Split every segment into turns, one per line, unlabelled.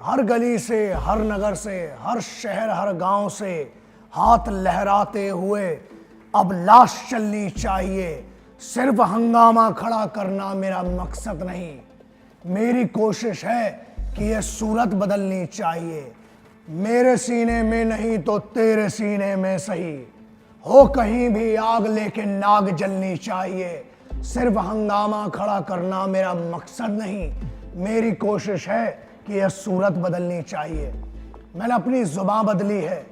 हर गली से, हर नगर से, हर शहर, हर गांव से हाथ लहराते हुए अब लाश चलनी चाहिए। सिर्फ हंगामा खड़ा करना मेरा मकसद नहीं, मेरी कोशिश है कि यह सूरत बदलनी चाहिए। मेरे सीने में नहीं तो तेरे सीने में सही, हो कहीं भी आग लेकिन नाग जलनी चाहिए। सिर्फ हंगामा खड़ा करना मेरा मकसद नहीं, मेरी कोशिश है कि यह सूरत बदलनी चाहिए। मैंने अपनी जुबान बदली है,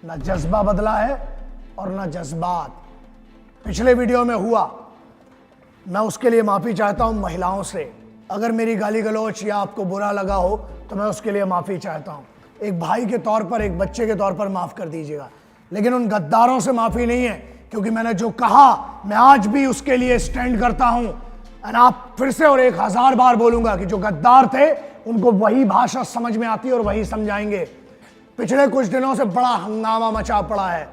ना जज्बा बदला है और ना जज्बात। पिछले वीडियो में हुआ, मैं उसके लिए माफ़ी चाहता हूं महिलाओं से। अगर मेरी गाली गलौच या आपको बुरा लगा हो तो मैं उसके लिए माफ़ी चाहता हूं। एक भाई के तौर पर, एक बच्चे के तौर पर माफ़ कर दीजिएगा, लेकिन उन गद्दारों से माफ़ी नहीं है, क्योंकि मैंने जो कहा मैं आज भी उसके लिए स्टैंड करता हूं। और आप फिर से और 1000 बार बोलूंगा कि जो गद्दार थे उनको वही भाषा समझ में आती है और वही समझाएंगे। पिछले कुछ दिनों से बड़ा हंगामा मचा पड़ा है,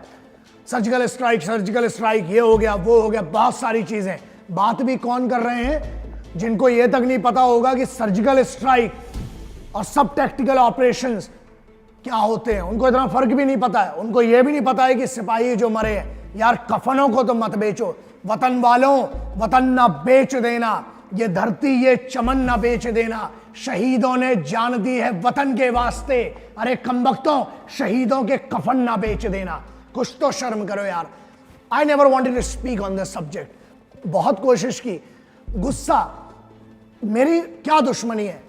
सर्जिकल स्ट्राइक, ये हो गया, वो हो गया, बहुत सारी चीजें। बात भी कौन कर रहे हैं? जिनको ये तक नहीं पता होगा कि सर्जिकल स्ट्राइक और सब टैक्टिकल ऑपरेशंस क्या होते हैं, उनको इतना फर्क भी नहीं पता है। उनको ये भी नहीं पता है कि सिपाही जो मरे हैं, यार कफनों को तो मत बेचो, वतन वालों, वतन ना बेच देना, ये धरती ये चमन ना बेच देना। शहीदों ने जान दी है वतन के वास्ते, अरे कमबख्तों, शहीदों के कफन ना बेच देना। कुछ तो शर्म करो यार। I never wanted to speak on this subject, बहुत कोशिश की। गुस्सा, मेरी क्या दुश्मनी है?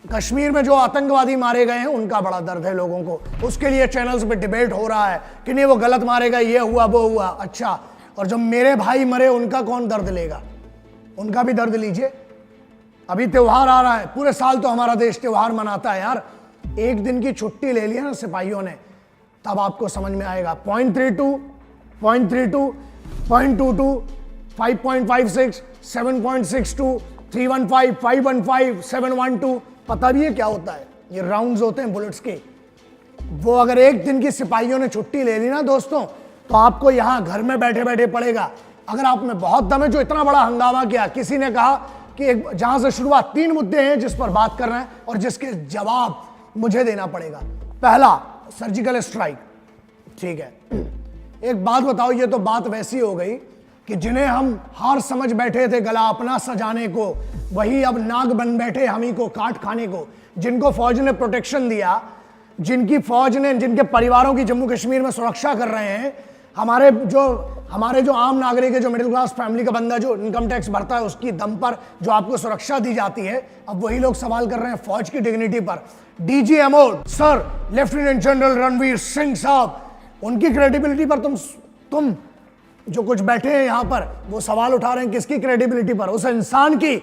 कश्मीर में जो आतंकवादी मारे गए हैं उनका बड़ा दर्द है लोगों को, उसके लिए चैनल्स पे डिबेट हो रहा है कि नहीं वो गलत मारे गए, ये हुआ वो हुआ। अच्छा, और जब मेरे भाई मरे उनका कौन दर्द लेगा? उनका भी दर्द लीजिए। अभी त्योहार आ रहा है, पूरे साल तो हमारा देश त्योहार मनाता है यार। एक दिन की छुट्टी ले लिया ना सिपाहियों ने, तब आपको समझ में आएगा। 0.32, 0.32, 0.22, 5.56, 7.62, 315, 515, 712, पता भी है क्या होता है? ये राउंड्स होते हैं बुलेट्स के। वो अगर एक दिन की सिपाहियों ने छुट्टी ले ली ना दोस्तों, तो आपको यहां घर में बैठे बैठे पड़ेगा। अगर आप में बहुत दम है, जो इतना बड़ा हंगामा किया, किसी ने कहा कि जहां से शुरुआत 3 मुद्दे हैं जिस पर बात कर रहे हैं और जिसके जवाब मुझे देना पड़ेगा। पहला, सर्जिकल स्ट्राइक, ठीक है। एक बात बताओ, ये तो बात वैसी हो गई कि जिन्हें हम हार समझ बैठे थे गला अपना सजाने को, वही अब नाग बन बैठे हम ही को काट खाने को। जिनको फौज ने प्रोटेक्शन दिया, जिनकी फौज ने, जिनके परिवारों की जम्मू कश्मीर में सुरक्षा कर रहे हैं, हमारे जो आम नागरिक है, जो मिडिल क्लास फैमिली का बंदा जो इनकम टैक्स भरता है, उसकी दम पर जो आपको सुरक्षा दी जाती है, अब वही लोग सवाल कर रहे हैं फौज की डिग्निटी पर। DGMO sir lieutenant general Ranveer Singh साहब, उनकी क्रेडिबिलिटी पर तुम जो कुछ बैठे हैं यहां पर, वो सवाल उठा रहे हैं। किसकी क्रेडिबिलिटी पर? उस इंसान की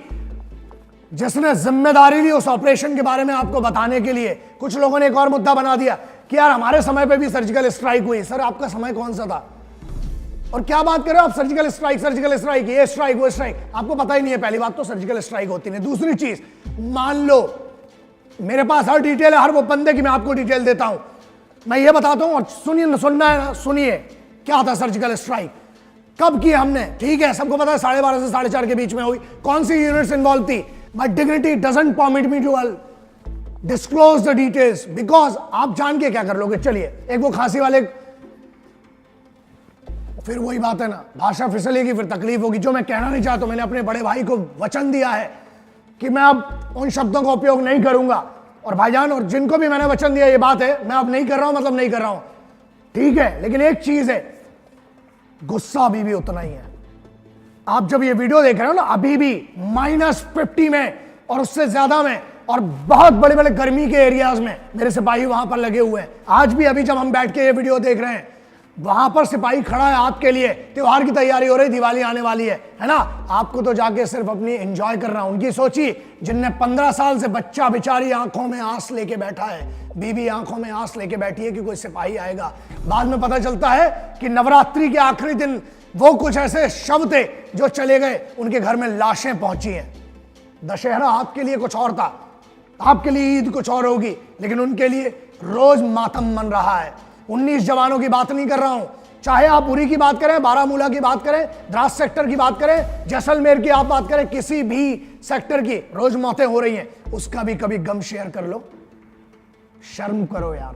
जिसने जिम्मेदारी ली उस ऑपरेशन के बारे में आपको बताने के लिए। कुछ लोगों ने एक और मुद्दा बना दिया कि यार हमारे समय पे भी सर्जिकल स्ट्राइक हुई। सर आपका समय कौन सा था? और क्या बात कर रहे हो आप? सर्जिकल स्ट्राइक, ये स्ट्राइक, वो स्ट्राइक, आपको पता ही नहीं है। पहली बात तो सर्जिकल स्ट्राइक होती नहीं। दूसरी चीज, मान लो मेरे पास हर डिटेल है, हर वो बंदे की मैं आपको डिटेल देता हूं, मैं ये बताता हूं और सुनना है ना, सुनिए क्या था सर्जिकल स्ट्राइक, कब की हमने, ठीक है, सबको पता है 12:30 से 4:30 के बीच में हुई। कौन सी यूनिट्स इन्वॉल्व थी? My dignity doesn't permit me to disclose the details, because आप जान के क्या कर लोगे। चलिए, एक वो खांसी वाले, फिर वही बात है ना, भाषा फिसलेगी, फिर तकलीफ होगी। जो मैं कहना नहीं चाहता, मैंने अपने बड़े भाई को वचन दिया है कि मैं अब उन शब्दों का उपयोग नहीं करूंगा। और भाईजान, और जिनको भी मैंने वचन दिया, ये बात है, मैं अब नहीं कर रहा हूं, मतलब नहीं कर रहा हूं, ठीक है। लेकिन एक चीज है, गुस्सा अभी भी उतना ही है। आप जब ये वीडियो देख रहे हो ना, अभी भी -50 में और उससे ज्यादा में, और बहुत बड़े बड़े गर्मी के एरियाज में मेरे सिपाही वहां पर लगे हुए हैं। आज भी अभी जब हम बैठ के ये वीडियो देख रहे हैं, वहां पर सिपाही खड़ा है आपके लिए। त्योहार की तैयारी हो रही, दिवाली आने वाली है ना। आपको तो जाके सिर्फ अपनी एंजॉय करना। उनकी सोची जिनने 15 साल से बच्चा बेचारी आंखों में आंस लेके बैठा है, बीबी आंखों में आंस लेके बैठी है कि कोई सिपाही आएगा। बाद में पता चलता है कि नवरात्रि के आखिरी दिन वो कुछ ऐसे शव थे जो चले गए, उनके घर में लाशें पहुंची हैं। दशहरा आपके लिए कुछ और था, आपके लिए ईद कुछ और होगी, लेकिन उनके लिए रोज मातम मन रहा है। 19 जवानों की बात नहीं कर रहा हूं, चाहे आप उरी की बात करें, बारामूला की बात करें, द्रास सेक्टर की बात करें, जैसलमेर की आप बात करें, किसी भी सेक्टर की रोज मौतें हो रही हैं, उसका भी कभी गम शेयर कर लो। शर्म करो यार,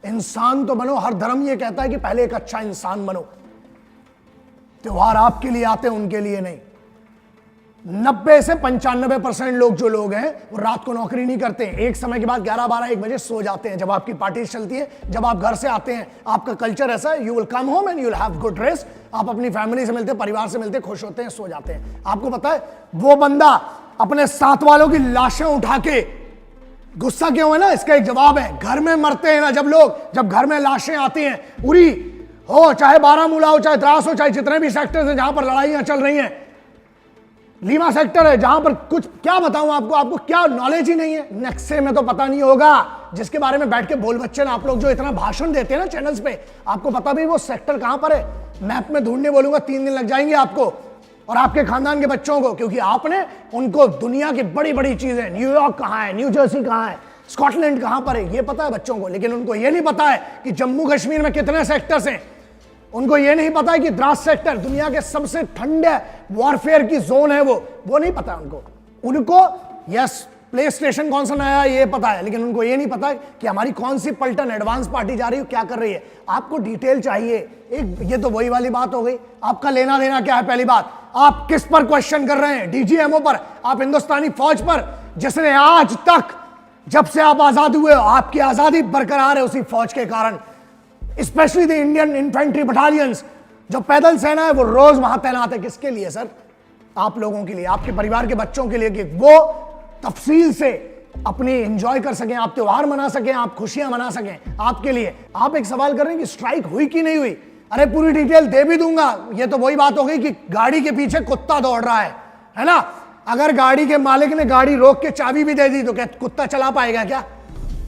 इंसान तो बनो। हर धर्म ये कहता है कि पहले एक अच्छा इंसान बनो। त्योहार आपके लिए आते हैं, उनके लिए नहीं। 90 से 95% लोग जो लोग हैं वो रात को नौकरी नहीं करते हैं। एक समय के बाद 11, 12, 1 बजे सो जाते हैं। जब आपकी पार्टी चलती है, जब आप घर से आते हैं, आपका कल्चर ऐसा है, you will come home and you will have good rest. आप अपनी फैमिली से मिलते, परिवार से मिलते, खुश होते हैं, सो जाते हैं। आपको पता है वो बंदा अपने साथ वालों की लाशें उठा के गुस्सा क्यों है ना, इसका एक जवाब है। घर में मरते हैं ना जब लोग, जब घर में लाशें आती हैं, उरी हो, चाहे बारामूला हो, चाहे द्रास हो, चाहे जितने भी सेक्टर्स हैं जहां पर लड़ाइयां चल रही हैं, लीमा सेक्टर है जहां पर कुछ, क्या बताऊं आपको क्या नॉलेज ही नहीं है। नक्शे में तो पता नहीं होगा, जिसके बारे में बैठ के बोल बच्चे ना आप लोग जो इतना भाषण देते हैं ना चैनल्स पे, आपको पता भी वो सेक्टर कहां पर है? मैप में ढूंढने बोलूंगा 3 दिन लग जाएंगे आपको और आपके खानदान के बच्चों को, क्योंकि आपने उनको दुनिया की बड़ी बड़ी चीजें, न्यूयॉर्क कहां है, न्यू जर्सी कहां है, स्कॉटलैंड कहां पर है, ये पता है बच्चों को। लेकिन उनको ये नहीं पता है कि जम्मू कश्मीर में कितने सेक्टर्स हैं। उनको ये नहीं पता है कि द्रास सेक्टर दुनिया के सबसे ठंडे वॉरफेयर की जोन है, वो नहीं पता उनको यस प्ले स्टेशन कौन सा नया ये पता है, लेकिन उनको ये नहीं पता कि हमारी कौन सी पलटन एडवांस पार्टी जा रही है, क्या कर रही है। आपको डिटेल चाहिए। एक ये तो वही वाली बात हो गई, आपका लेना देना क्या है। पहली बात, आप किस पर क्वेश्चन कर रहे हैं? डीजीएमओ पर, आप हिंदुस्तानी फौज पर, जिसने आज तक, जब से आप आजाद हुए हो, आपकी आजादी बरकरार है उसी फौज के कारण। Specially the Indian infantry battalions, जो पैदल सेना है, वो रोज वहां तैनात है। किसके लिए सर? आप लोगों के लिए, आपके परिवार के बच्चों के लिए, कि वो तफसील से अपनी एंजॉय कर सकें, आप त्योहार मना सकें, आप खुशियां मना सकें। आपके लिए आप एक सवाल कर रहे हैं कि स्ट्राइक हुई कि नहीं हुई। अरे पूरी डिटेल दे भी दूंगा। ये तो वही बात हो गई कि गाड़ी के पीछे कुत्ता दौड़ रहा है ना। अगर गाड़ी के मालिक ने गाड़ी रोक के चाबी भी दे दी तो क्या कुत्ता चला पाएगा क्या?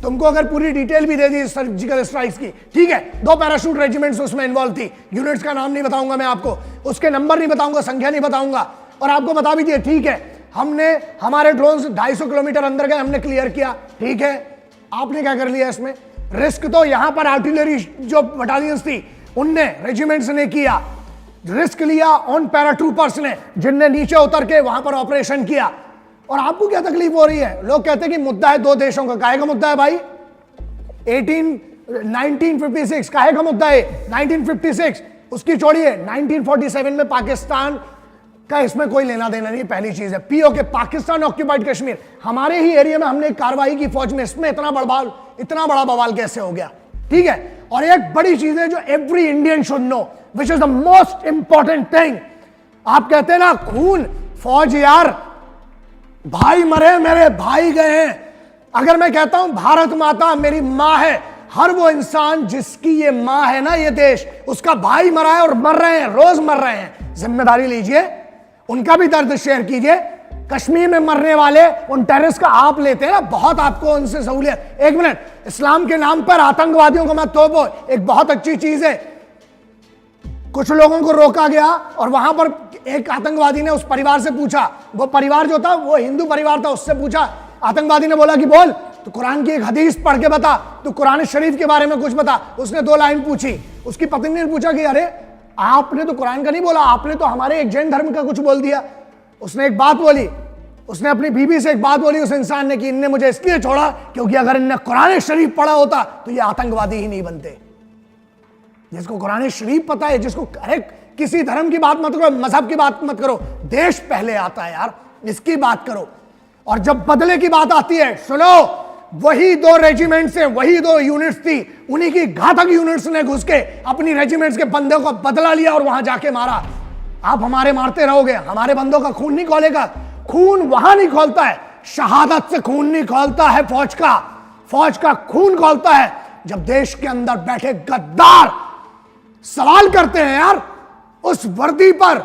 तुमको अगर पूरी डिटेल भी दे दी सर्जिकल स्ट्राइक्स की, ठीक है, 2 पैराशूट रेजिमेंट्स उसमें इन्वॉल्व थी। यूनिट्स का नाम नहीं बताऊंगा मैं आपको, उसके नंबर नहीं बताऊंगा, संख्या नहीं बताऊंगा, और आपको बता भी दिया, ठीक है, हमने हमारे ड्रोन 250 किलोमीटर अंदर गए, हमने क्लियर किया, ठीक है। आपने क्या कर लिया इसमें? रिस्क तो यहां पर आर्टिलरी जो बटालियंस थी उनने, रेजिमेंट्स ने किया, रिस्क लिया ऑन पैराट्रूपर्स ने, जिनने नीचे उतर के वहां पर ऑपरेशन किया। और आपको क्या तकलीफ हो रही है? लोग कहते हैं कि मुद्दा है 2 देशों का। काहे का मुद्दा है भाई? 1956 काहे का मुद्दा है? 1956 उसकी छोड़िए, 1947 में पाकिस्तान का इसमें कोई लेना देना नहीं। पहली चीज है पीओके, पाकिस्तान ऑक्यूपाइड कश्मीर, हमारे ही एरिया में हमने कार्रवाई की फौज में, इसमें इतना बड़ा बवाल कैसे हो गया? ठीक है। और एक बड़ी चीज है जो every Indian should know, which is the most important thing. आप कहते हैं ना खून, फौज यार, भाई मरे, मेरे भाई गए हैं। अगर मैं कहता हूं भारत माता मेरी मां है, हर वो इंसान जिसकी ये मां है ना, ये देश, उसका भाई मरा है और मर रहे हैं, रोज मर रहे हैं। जिम्मेदारी लीजिए, उनका भी दर्द शेयर कीजिए। कश्मीर में मरने वाले उन टेररिस्ट का आप लेते हैं ना, बहुत आपको उनसे सहूलियत। 1 मिनट, इस्लाम के नाम पर आतंकवादियों को मत तोपो, एक बहुत अच्छी चीज है। कुछ लोगों को रोका गया और वहां पर एक आतंकवादी ने उस परिवार से पूछा, वो परिवार जो था वो हिंदू परिवार था, उससे पूछा, आतंकवादी ने बोला कि बोल, तो कुरान की एक हदीस पढ़ के बता, तो कुरान शरीफ के बारे में कुछ बता। उसने 2 लाइन पूछी। उसकी पत्नी ने पूछा कि अरे आपने तो कुरान का नहीं बोला, आपने तो हमारे एक जैन धर्म का कुछ बोल दिया। उसने एक बात बोली, उसने अपनी बीवी से एक बात बोली उस इंसान ने कि इनने मुझे इसलिए छोड़ा क्योंकि अगर इनने कुरान शरीफ पढ़ा होता तो ये आतंकवादी ही नहीं बनते। जिसको कुरान शरीफ पता है, जिसको, अरे किसी धर्म की बात मत करो, मजहब की बात मत करो, देश पहले आता है यार, इसकी बात करो। और जब बदले की बात आती है, सुनो, वही 2 रेजिमेंट से, वही 2 यूनिट्स थी, उन्हीं की घातक यूनिट्स ने घुस के अपनी रेजिमेंट्स के बंदों को बदला लिया और वहां जाके मारा। आप हमारे मारते रहोगे, हमारे बंदों का खून नहीं खोलेगा। खून वहां नहीं खोलता है, शहादत से खून नहीं खोलता है फौज का। फौज का खून खोलता है जब देश के अंदर बैठे गद्दार सवाल करते हैं यार उस वर्दी पर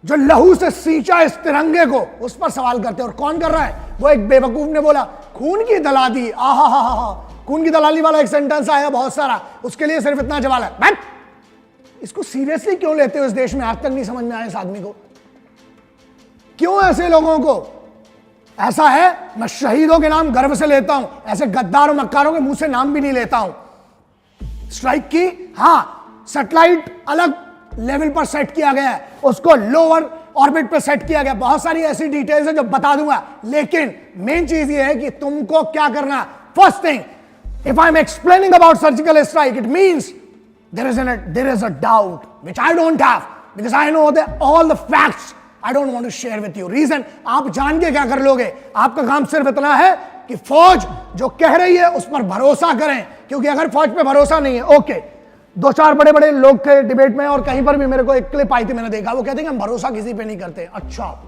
जो लहू से सींचा इस तिरंगे को, उस पर सवाल करते हैं। और कौन कर रहा है? वो एक बेवकूफ ने बोला खून की दलाली, आहा हा हा, खून की दलाली वाला एक सेंटेंस आया बहुत सारा, उसके लिए सिर्फ इतना जवाब है। बैठ, इसको सीरियसली क्यों लेते हो इस देश में? आज तक नहीं समझ में आया इस आदमी को, क्यों ऐसे लोगों को? ऐसा है, मैं शहीदों के नाम गर्व से लेता हूं, ऐसे गद्दारों मक्कारों के मुंह से नाम भी नहीं लेता हूं। स्ट्राइक की, हां, सैटेलाइट अलग लेवल पर सेट किया गया है, उसको लोअर ऑर्बिट पर सेट किया गया। बहुत सारी ऐसी डिटेल्स है जो बता दूंगा, लेकिन मेन चीज ये है कि तुमको क्या करना, First thing, if I'm explaining about surgical strike, it means there is a doubt which I don't have because I know that all the facts I don't want to share with you. Reason, आप जान के क्या कर लोगे? आपका काम सिर्फ इतना है कि फौज जो कह रही है उस पर भरोसा करें, क्योंकि अगर फौज पे भरोसा नहीं है, ओके, दो चार बड़े बड़े लोग थे डिबेट में और कहीं पर भी मेरे को एक क्लिप आई थी, मैंने देखा, वो कहते हैं कि हम भरोसा किसी पे नहीं करते। अच्छा,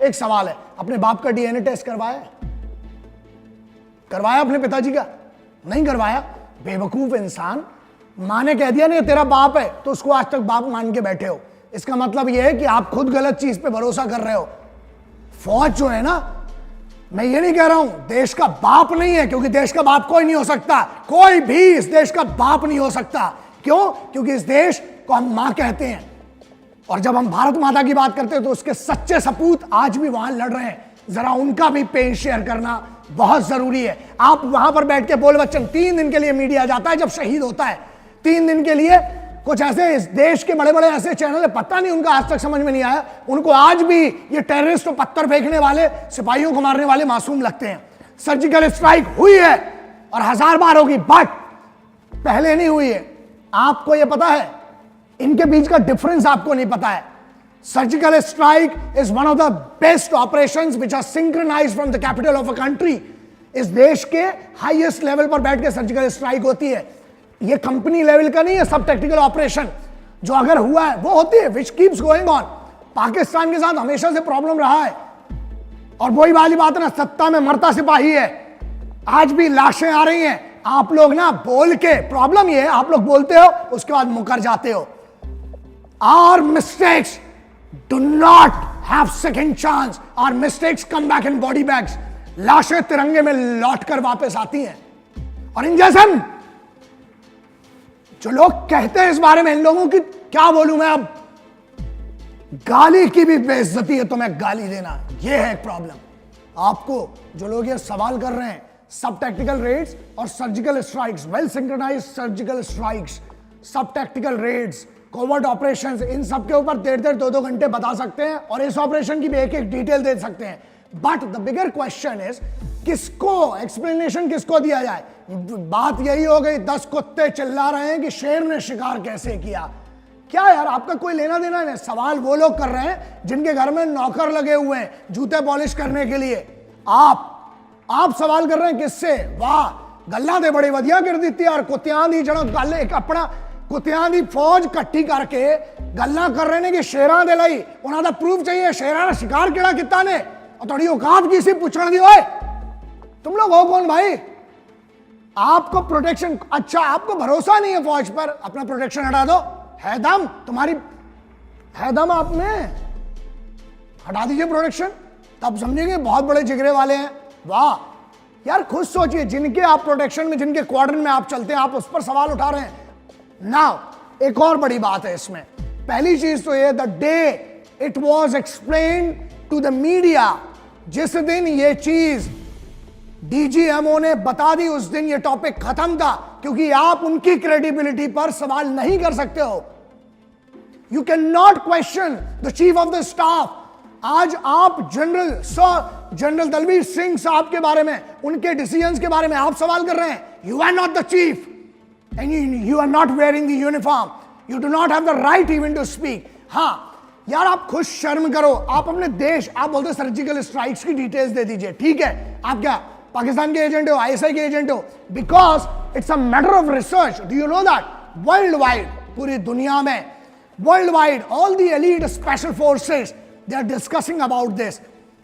एक सवाल है, अपने बाप का डीएनए टेस्ट करवाया अपने पिताजी का? नहीं करवाया। बेवकूफ इंसान, माँ ने कह दिया नहीं तेरा बाप है तो उसको आज तक बाप मान के बैठे हो। इसका मतलब यह है कि आप खुद गलत चीज पे भरोसा कर रहे हो। फौज जो है ना, मैं ये नहीं कह रहा हूं देश का बाप नहीं है, क्योंकि देश का बाप कोई नहीं हो सकता, कोई भी इस देश का बाप नहीं हो सकता। क्यों? क्योंकि इस देश को हम मां कहते हैं, और जब हम भारत माता की बात करते हैं तो उसके सच्चे सपूत आज भी वहां लड़ रहे हैं। जरा उनका भी पेन शेयर करना बहुत जरूरी है। आप वहां पर बैठ के बोल बच्चन, 3 दिन के लिए मीडिया जाता है जब शहीद होता है, 3 दिन के लिए कुछ ऐसे इस देश के बड़े बड़े ऐसे चैनल है, पता नहीं उनका आज तक समझ में नहीं आया, उनको आज भी ये टेररिस्ट और पत्थर फेंकने वाले, सिपाहियों को मारने वाले मासूम लगते हैं। सर्जिकल स्ट्राइक हुई है और 1000 बार होगी, बट पहले नहीं हुई है। आपको ये पता है, इनके बीच का डिफरेंस आपको नहीं पता है। Surgical strike is one of the best operations which are synchronised from the capital of a country. इस देश के हाईएस्ट लेवल पर बैठ के सर्जिकल स्ट्राइक होती है। ये कंपनी लेवल का नहीं है, सब टेक्निकल ऑपरेशन जो अगर हुआ है वो होती है, which keeps going on. Pakistan के साथ हमेशा से प्रॉब्लम रहा है, और वही वाली बात है ना, सत्ता में मरता सिपाही है। आज भी लाशें आ रही हैं, आप लोग ना बोल के, प्रॉब्लम ये है आप लोग बोलते हो उसके बाद मुकर जाते हो। Our mistakes do not have second chance, our mistakes come back in body bags. लाशें तिरंगे में लौट कर वापस आती हैं। और इन जैसे जो लोग कहते हैं इस बारे में, इन लोगों की क्या बोलूं मैं, अब गाली की भी बेइज्जती है तो मैं गाली देना, यह है एक प्रॉब्लम। आपको जो लोग ये सवाल कर रहे हैं, सब टैक्टिकल रेड्स और surgical strikes, well synchronised surgical strikes, सब टैक्टिकल रेड्स, कोवर्ट ऑपरेशंस, इन सब के ऊपर 1.5 2 घंटे बता सकते हैं और इस ऑपरेशन की भी एक एक डिटेल दे सकते हैं। But the bigger question is, किसको एक्सप्लेनेशन किसको दिया जाए? बात यही हो गई, 10 कुत्ते चिल्ला रहे हैं कि शेर ने शिकार कैसे किया। क्या यार, आपका कोई लेना देना नहीं। सवाल वो लोग कर रहे हैं जिनके घर में नौकर लगे हुए हैं जूते पॉलिश करने के लिए। आप सवाल कर रहे हैं किससे? वाह, गल्ला दे बड़ी वधिया कर दी यार, कुत्तियां दी जड़ों गल एक अपना कुत्तियां दी फौज इकट्ठी करके गल्ला कर रहे हैं कि शेरां दे लई उन्हां दा प्रूफ चाहिए, शेरां ने शिकार केड़ा किता ने, और थोड़ी औकात की सी पूछण दी। ओए तुम लोग हो कौन भाई? आपको प्रोटेक्शन, अच्छा आपको भरोसा नहीं है फौज पर, अपना प्रोटेक्शन हटा दो। है दम तुम्हारी, है दम आप में, हटा दीजिए प्रोटेक्शन, तब समझेंगे बहुत बड़े जिगरे वाले हैं। वाह यार, खुद सोचिए, जिनके आप प्रोटेक्शन में, जिनके क्वाड्रन में आप चलते हैं, आप उस पर सवाल उठा रहे हैं। नाउ एक और बड़ी बात है इसमें। पहली चीज तो ये, the day it was explained to the media, जिस दिन ये चीज डीजीएमओ ने बता दी उस दिन ये टॉपिक खत्म था, क्योंकि आप उनकी क्रेडिबिलिटी पर सवाल नहीं कर सकते हो। You can not question the chief of the staff. आज आप जनरल दलबीर सिंह साहब के बारे में, उनके डिसीजंस के बारे में आप सवाल कर रहे हैं। You are not the chief and you are not wearing the uniform, you do not have the right even to speak. हाँ यार, आप खुद शर्म करो। आप अपने देश, आप बोलते सर्जिकल स्ट्राइक्स की डिटेल्स दे दीजिए, ठीक है, आप क्या पाकिस्तान के एजेंट हो, आईएसआई के एजेंट हो? Because it's a matter of research. Do you know that world wide, पूरी दुनिया में world wide, all the elite special forces they are discussing about this,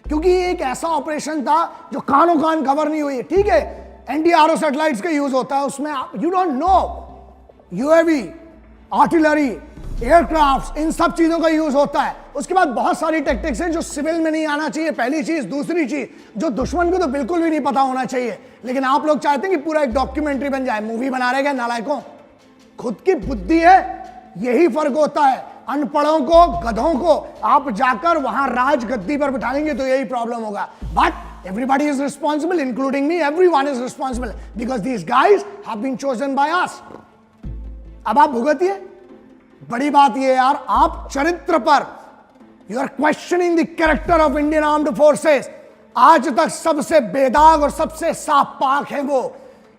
क्योंकि ये एक ऐसा ऑपरेशन था जो कानों कान कवर नहीं हुई। ठीक है, एनडीआरओ सैटेलाइट्स का यूज होता है उसमें, you don't know, UAV, artillery, aircraft, इन सब चीजों का यूज होता है। उसके बाद बहुत सारी टेक्टिक्स हैं जो सिविल में नहीं आना चाहिए, पहली चीज। दूसरी चीज, जो दुश्मन को तो बिल्कुल भी नहीं पता होना चाहिए, लेकिन आप लोग चाहते हैं कि पूरा एक डॉक्यूमेंट्री बन जाए, मूवी बना रहे हैं नालायकों। खुद की बुद्धि है, यही फर्क होता है। अनपढ़ों को, गधों को आप जाकर वहां राज गद्दी पर बिठाएंगे तो यही प्रॉब्लम होगा। But everybody is responsible, including me, everyone is responsible, because these guys have been chosen by us. अब आप भुगतिए। बड़ी बात यह यार, आप चरित्र पर, you are questioning the character of Indian armed forces. आज तक सबसे बेदाग और सबसे साफ पाक है वो,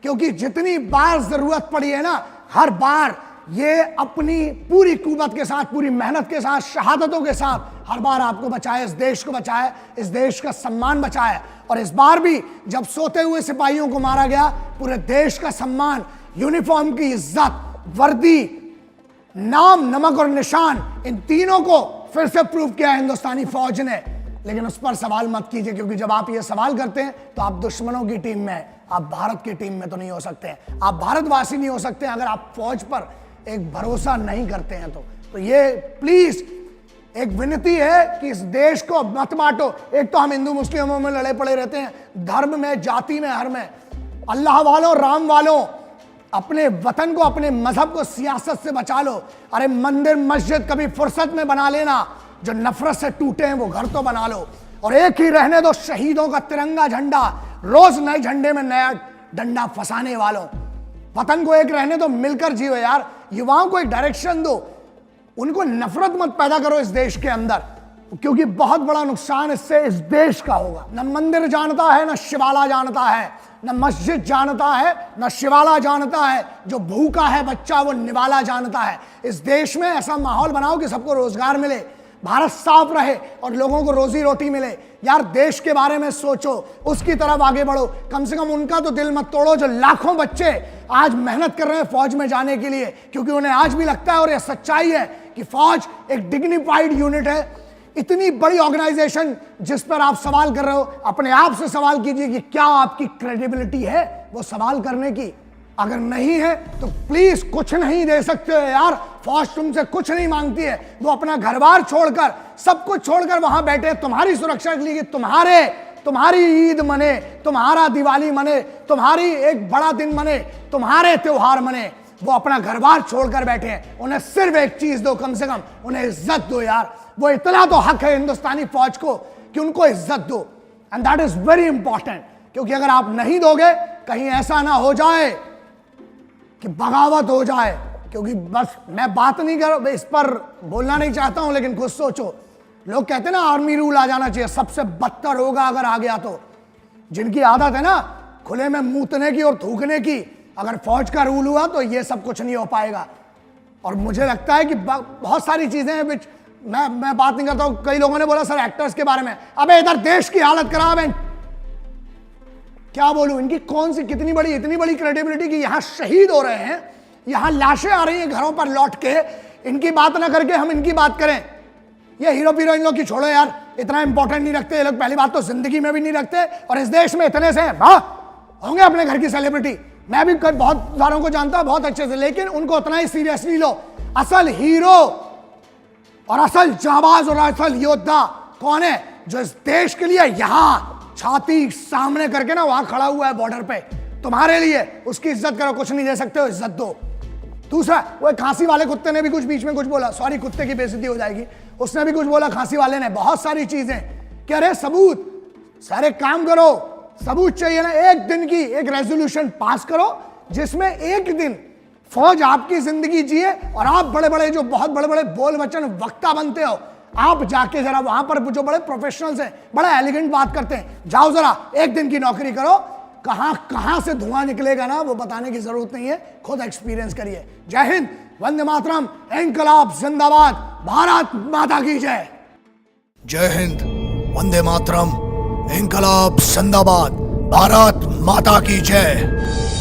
क्योंकि जितनी बार जरूरत पड़ी है ना, हर बार ये अपनी पूरी कुव्वत के साथ, पूरी मेहनत के साथ, शहादतों के साथ हर बार आपको बचाया, इस देश को बचाया, इस देश का सम्मान बचाया। और इस बार भी जब सोते हुए सिपाहियों को मारा गया, पूरे देश का सम्मान, यूनिफॉर्म की इज्जत, वर्दी, नाम, नमक और निशान, इन तीनों को फिर से प्रूव किया हिंदुस्तानी फौज ने। लेकिन उस पर सवाल मत कीजिए, क्योंकि जब आप ये सवाल करते हैं तो आप दुश्मनों की टीम में हैं, आप भारत की टीम में तो नहीं हो सकते। आप भारतवासी नहीं हो सकते अगर आप फौज पर एक भरोसा नहीं करते हैं। तो ये प्लीज एक विनती है कि इस देश को मत बांटो। एक तो हम हिंदू मुस्लिमों में लड़े पड़े रहते हैं, धर्म में, जाति में, हर में। अल्लाह वालों, राम वालों, अपने वतन को, अपने मजहब को सियासत से बचा लो। अरे मंदिर मस्जिद कभी फुर्सत में बना लेना, जो नफरत से टूटे हैं वो घर तो बना लो। और एक ही रहने दो शहीदों का तिरंगा झंडा, रोज नए झंडे में नया डंडा फंसाने वालों। वतन को एक रहने दो, मिलकर जियो यार। युवाओं को एक डायरेक्शन दो, उनको नफरत मत पैदा करो इस देश के अंदर, क्योंकि बहुत बड़ा नुकसान इससे इस देश का होगा। न मंदिर जानता है, न शिवाला जानता है, न मस्जिद जानता है, न शिवाला जानता है। जो भूखा है बच्चा वो निवाला जानता है। इस देश में ऐसा माहौल बनाओ कि सबको रोजगार मिले, भारत साफ रहे और लोगों को रोजी रोटी मिले। यार देश के बारे में सोचो, उसकी तरफ आगे बढ़ो। कम से कम उनका तो दिल मत तोड़ो, जो लाखों बच्चे आज मेहनत कर रहे हैं फौज में जाने के लिए, क्योंकि उन्हें आज भी लगता है, और यह सच्चाई है, कि फौज एक डिग्निफाइड यूनिट है। इतनी बड़ी ऑर्गेनाइजेशन जिस पर आप सवाल कर रहे हो, अपने आप से सवाल कीजिए कि क्या आपकी क्रेडिबिलिटी है वो सवाल करने की। अगर नहीं है तो प्लीज कुछ नहीं दे सकते हो यार। फौज तुमसे कुछ नहीं मांगती है, वो अपना घर बार छोड़कर, सब कुछ छोड़कर वहां बैठे तुम्हारी सुरक्षा के लिए, तुम्हारी ईद मने, तुम्हारा दिवाली मने, तुम्हारी एक बड़ा दिन मने, तुम्हारे त्योहार मने। वो अपना घर बार छोड़कर बैठे हैं। उन्हें सिर्फ एक चीज दो, कम से कम उन्हें इज्जत दो यार। वो इतना तो हक है हिंदुस्तानी फौज को कि उनको इज्जत दो, and that is very important. क्योंकि अगर आप नहीं दोगे, कहीं ऐसा ना हो जाए कि बगावत हो जाए। क्योंकि बस मैं बात नहीं कर, इस पर बोलना नहीं चाहता हूं, लेकिन खुद सोचो, लोग कहते हैं ना आर्मी रूल आ जाना चाहिए, सबसे बदतर होगा अगर आ गया तो। जिनकी आदत है ना खुले में मूतने की और थूकने की, अगर फौज का रूल हुआ तो ये सब कुछ नहीं हो पाएगा। और मुझे लगता है कि बहुत सारी चीजें हैं विच मैं बात नहीं करता हूं। कई लोगों ने बोला सर एक्टर्स के बारे में, अबे इधर देश की हालत खराब है, क्या बोलूं। इनकी कौन सी इतनी बड़ी क्रेडिबिलिटी कि यहां शहीद हो रहे हैं, यहां लाशें आ रही हैं घरों पर लौट के, इनकी बात ना करके हम इनकी बात करें। ये हीरो हीरोइन लोग की छोड़ो यार, इतना इंपॉर्टेंट नहीं रखते ये लोग, पहली बात तो जिंदगी में भी नहीं रखते। और इस देश में इतने से होंगे अपने घर की सेलिब्रिटी, मैं भी बहुत सारों को जानता हूं बहुत अच्छे से, लेकिन उनको उतना ही सीरियसली लो। असल हीरो और असल जाबाज और असल योद्धा कौन है? जो इस देश के लिए यहां छाती सामने करके ना वहां खड़ा हुआ है बॉर्डर पे तुम्हारे लिए। उसकी इज्जत करो, कुछ नहीं दे सकते हो, इज्जत दो। दूसरा, वो खांसी वाले कुत्ते ने भी कुछ बीच में कुछ बोला, सॉरी कुत्ते की बेइज्जती हो जाएगी, उसने भी कुछ बोला खांसी वाले ने, बहुत सारी चीजें। कह रहे सबूत, सारे काम करो, सबूत चाहिए ना। एक दिन की एक रेजोल्यूशन पास करो जिसमें एक दिन फौज आपकी जिंदगी जिए और आप बड़े बड़े जो बहुत बड़े बड़े बोल वचन वक्ता बनते हो, आप जाके जरा वहां पर जो बड़े प्रोफेशनल्स हैं, बड़ा एलिगेंट बात करते हैं, जाओ जरा एक दिन की नौकरी करो। कहां से धुआं निकलेगा ना वो बताने की जरूरत नहीं है, खुद एक्सपीरियंस करिए। जय हिंद, वंदे मातरम, इंकलाब जिंदाबाद, भारत माता की जय।
जय हिंद, वंदे मातरम, इंकलाब जिंदाबाद, भारत माता की जय।